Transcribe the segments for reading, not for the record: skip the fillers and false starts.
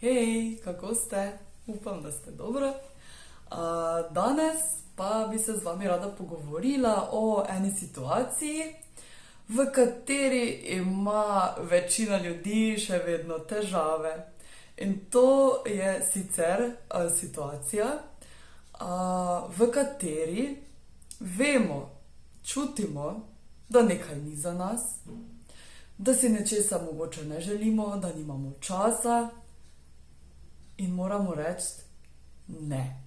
Hej, kako ste? Upam, da ste dobro. Danes pa bi se z vami rada pogovorila o eni situaciji, v kateri ima večina ljudi še vedno težave. In to je sicer situacija, v kateri vemo, čutimo, da nekaj ni za nas, da si nečesa mogoče ne želimo, da nimamo časa in moramo reči ne.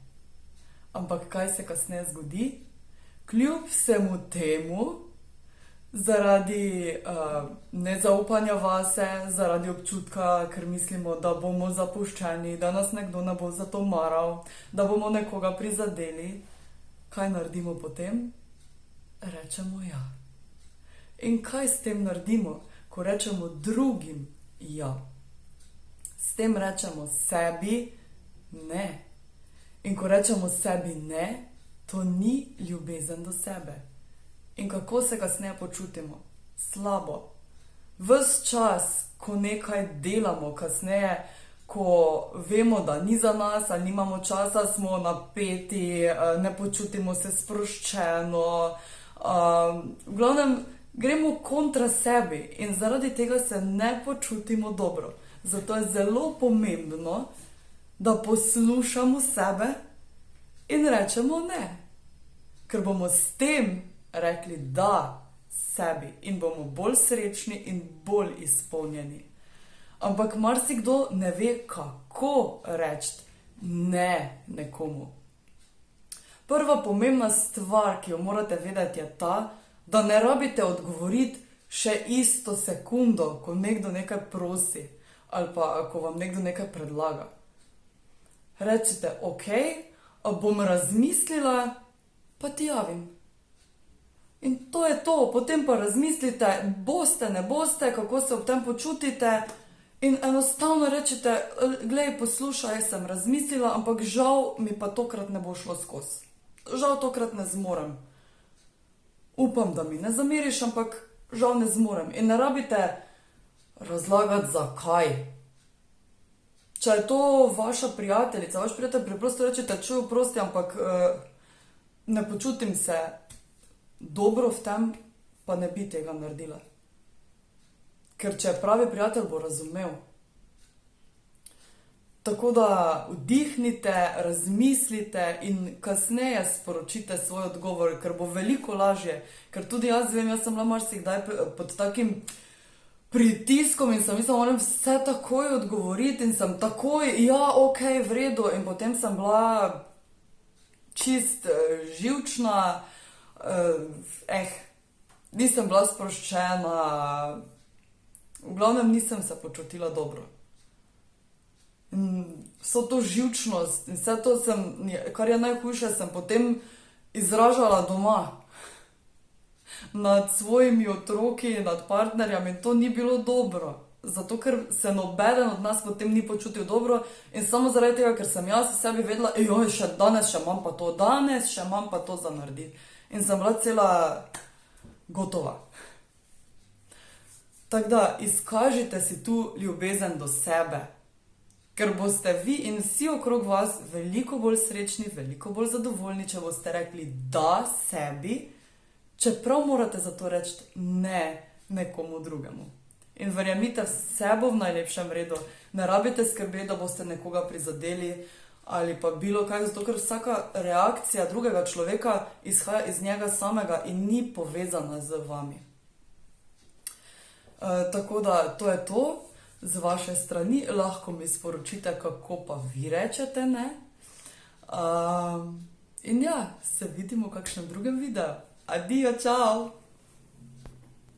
Ampak kaj se kasneje zgodi? Kljub vsemu temu, zaradi nezaupanja vase, zaradi občutka, ker mislimo, da bomo zapuščeni, da nas nekdo ne bo za to maral, da bomo nekoga prizadeli, kaj naredimo potem? Rečemo ja. In kaj s tem naredimo, ko rečemo drugim ja? S tem rečemo sebi ne. In ko rečemo sebi ne, to ni ljubezen do sebe. In kako se kasneje počutimo? Slabo. Ves čas, ko nekaj delamo, kasneje, ko vemo, da ni za nas ali nimamo časa, smo napeti, ne počutimo se sproščeno. V glavnem, gremo kontra sebi in zaradi tega se ne počutimo dobro. Zato je zelo pomembno, da poslušamo sebe in rečemo ne. Ker bomo s tem rekli da sebi in bomo bolj srečni in bolj izpolnjeni. Ampak marsikdo ne ve, kako reči ne nekomu. Prva pomembna stvar, ki jo morate vedeti, je ta, da ne rabite odgovoriti še isto sekundo, ko nekdo nekaj prosi ali pa ko vam nekdo nekaj predlaga. Recite, ok, bom razmislila, pa ti javim. In to je to, potem pa razmislite, boste, ne boste, kako se ob tem počutite in enostavno rečete, glej, poslušaj, sem razmislila, ampak žal mi pa tokrat ne bo šlo skozi. Žal tokrat ne zmorem. Upam, da mi ne zameriš, ampak žal ne zmorem. In ne rabite razlagati, zakaj. Če je to vaša prijateljica, vaš prijatelj, preprosto rečete, čuj, oprosti, ampak ne počutim se dobro v tem, pa ne bi tega naredila. Ker če je pravi prijatelj, bo razumel. Tako da vdihnite, razmislite in kasneje sporočite svoj odgovor, ker bo veliko lažje. Ker tudi jaz vem, jaz sem bila marsikdaj pod takim pritiskom in sem mislila, moram vse takoj odgovoriti in sem takoj, ja, ok, v redu. In potem sem bila čist živčna, nisem bila sproščena, v glavnem nisem se počutila dobro. Vso to živčnost in vse to, kar je najhujše, sem potem izražala doma. Nad svojimi otroki, nad partnerjem in to ni bilo dobro. Zato, ker se nobeden od nas potem ni počutil dobro in samo zaradi tega, ker sem jaz v sebi vedela, še danes še imam pa to, danes še imam pa to za narediti. In sem bila cela gotova. Tako da, izkažite si tu ljubezen do sebe. Ker boste vi in vsi okrog vas veliko bolj srečni, veliko bolj zadovoljni, če boste rekli da sebi, čeprav morate za to reči ne nekomu drugemu. In verjemite, vse bo v najlepšem redu. Ne rabite skrbeti, da boste nekoga prizadeli ali pa bilo kaj, zato ker vsaka reakcija drugega človeka izhaja iz njega samega in ni povezana z vami. Tako da, to je to. Z vaše strani lahko mi sporočite, kako pa vi rečete ne. In ja, se vidimo v kakšnem drugem videu. Adijo, čau!